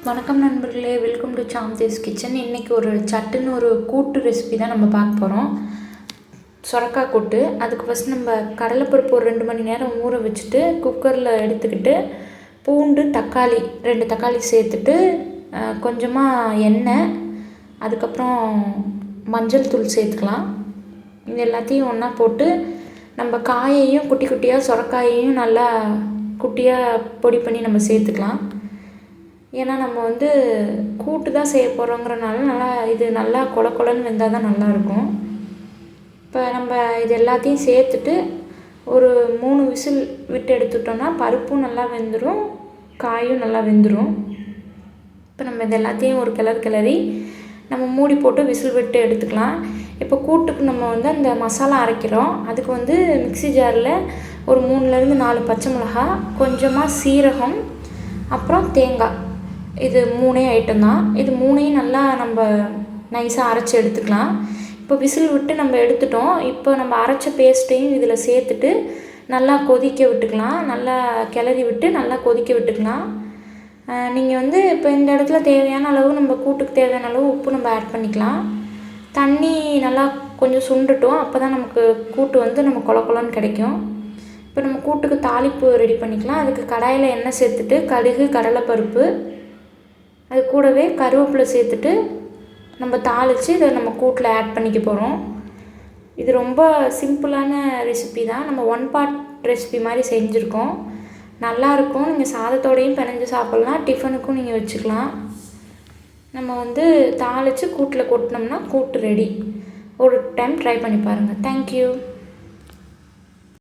வணக்கம் நண்பர்களே, welcome to சாம்தேஸ் kitchen. இன்றைக்கி ஒரு சட்டுன்னு ஒரு கூட்டு ரெசிபி தான் நம்ம பார்க்க போகிறோம். சுரக்காய் கூட்டு. அதுக்கு ஃபஸ்ட் நம்ம கடலைப்பருப்பு ஒரு 2 மணி நேரம் ஊற வச்சுட்டு குக்கரில் எடுத்துக்கிட்டு பூண்டு, தக்காளி 2 தக்காளி சேர்த்துட்டு கொஞ்சமாக எண்ணெய், அதுக்கப்புறம் மஞ்சள் தூள் சேர்த்துக்கலாம். இது எல்லாத்தையும் ஒன்றா போட்டு நம்ம காயையும் குட்டி குட்டியாக சுரக்காயையும் நல்லா குட்டியாக பொடி பண்ணி நம்ம சேர்த்துக்கலாம். ஏன்னா நம்ம கூட்டு தான் செய்ய போகிறோங்கிறனால இது நல்லா கொல கொலன்னு வெந்தால் தான் நல்லாயிருக்கும். இப்போ நம்ம இது எல்லாத்தையும் சேர்த்துட்டு ஒரு 3 விசில் விட்டு எடுத்துட்டோம்னா பருப்பும் நல்லா வெந்துடும், காயும் நல்லா வெந்துடும். இப்போ நம்ம இது எல்லாத்தையும் ஒரு கிளறி நம்ம மூடி போட்டு விசில் விட்டு எடுத்துக்கலாம். இப்போ கூட்டுக்கு நம்ம அந்த மசாலா அரைக்கிறோம். அதுக்கு மிக்ஸி ஜாரில் ஒரு 3லேருந்து 4 பச்சை மிளகா, கொஞ்சமாக சீரகம், அப்புறம் தேங்காய், இது 3 ஐட்டம் தான். இது 3ஐயும் நல்லா நம்ம நைஸாக அரைச்சி எடுத்துக்கலாம். இப்போ விசில் விட்டு நம்ம எடுத்துட்டோம். இப்போ நம்ம அரைச்ச பேஸ்ட்டையும் இதில் சேர்த்துட்டு நல்லா கொதிக்க விட்டுக்கலாம். நல்லா கிளறி விட்டு நல்லா கொதிக்க விட்டுக்கலாம். நீங்கள் இப்போ இந்த இடத்துல தேவையான அளவு, நம்ம கூட்டுக்கு தேவையான அளவு உப்பு நம்ம ஆட் பண்ணிக்கலாம். தண்ணி நல்லா கொஞ்சம் சுண்டுட்டோம். அப்போ தான் நமக்கு கூட்டு நம்ம கொல கொலன்னு கிடைக்கும். இப்போ நம்ம கூட்டுக்கு தாளிப்பு ரெடி பண்ணிக்கலாம். அதுக்கு கடாயில் எண்ணெய் சேர்த்துட்டு கடுகு, கடலைப்பருப்பு, அது கூடவே கருவேப்பிலை சேர்த்துட்டு நம்ம தாளித்து இதை நம்ம கூட்டில் ஆட் பண்ணிக்க போகிறோம். இது ரொம்ப சிம்பிளான ரெசிபி தான். நம்ம 1 பார்ட் ரெசிபி மாதிரி செஞ்சுருக்கோம். நல்லாயிருக்கும். நீங்கள் சாதத்தோடையும் பிணைஞ்சு சாப்பிட்லாம், டிஃபனுக்கும் நீங்கள் வச்சுக்கலாம். நம்ம தாளித்து கூட்டில் கொட்டினோம்னா கூட்டு ரெடி. ஒரு டைம் ட்ரை பண்ணி பாருங்கள். தேங்க்யூ.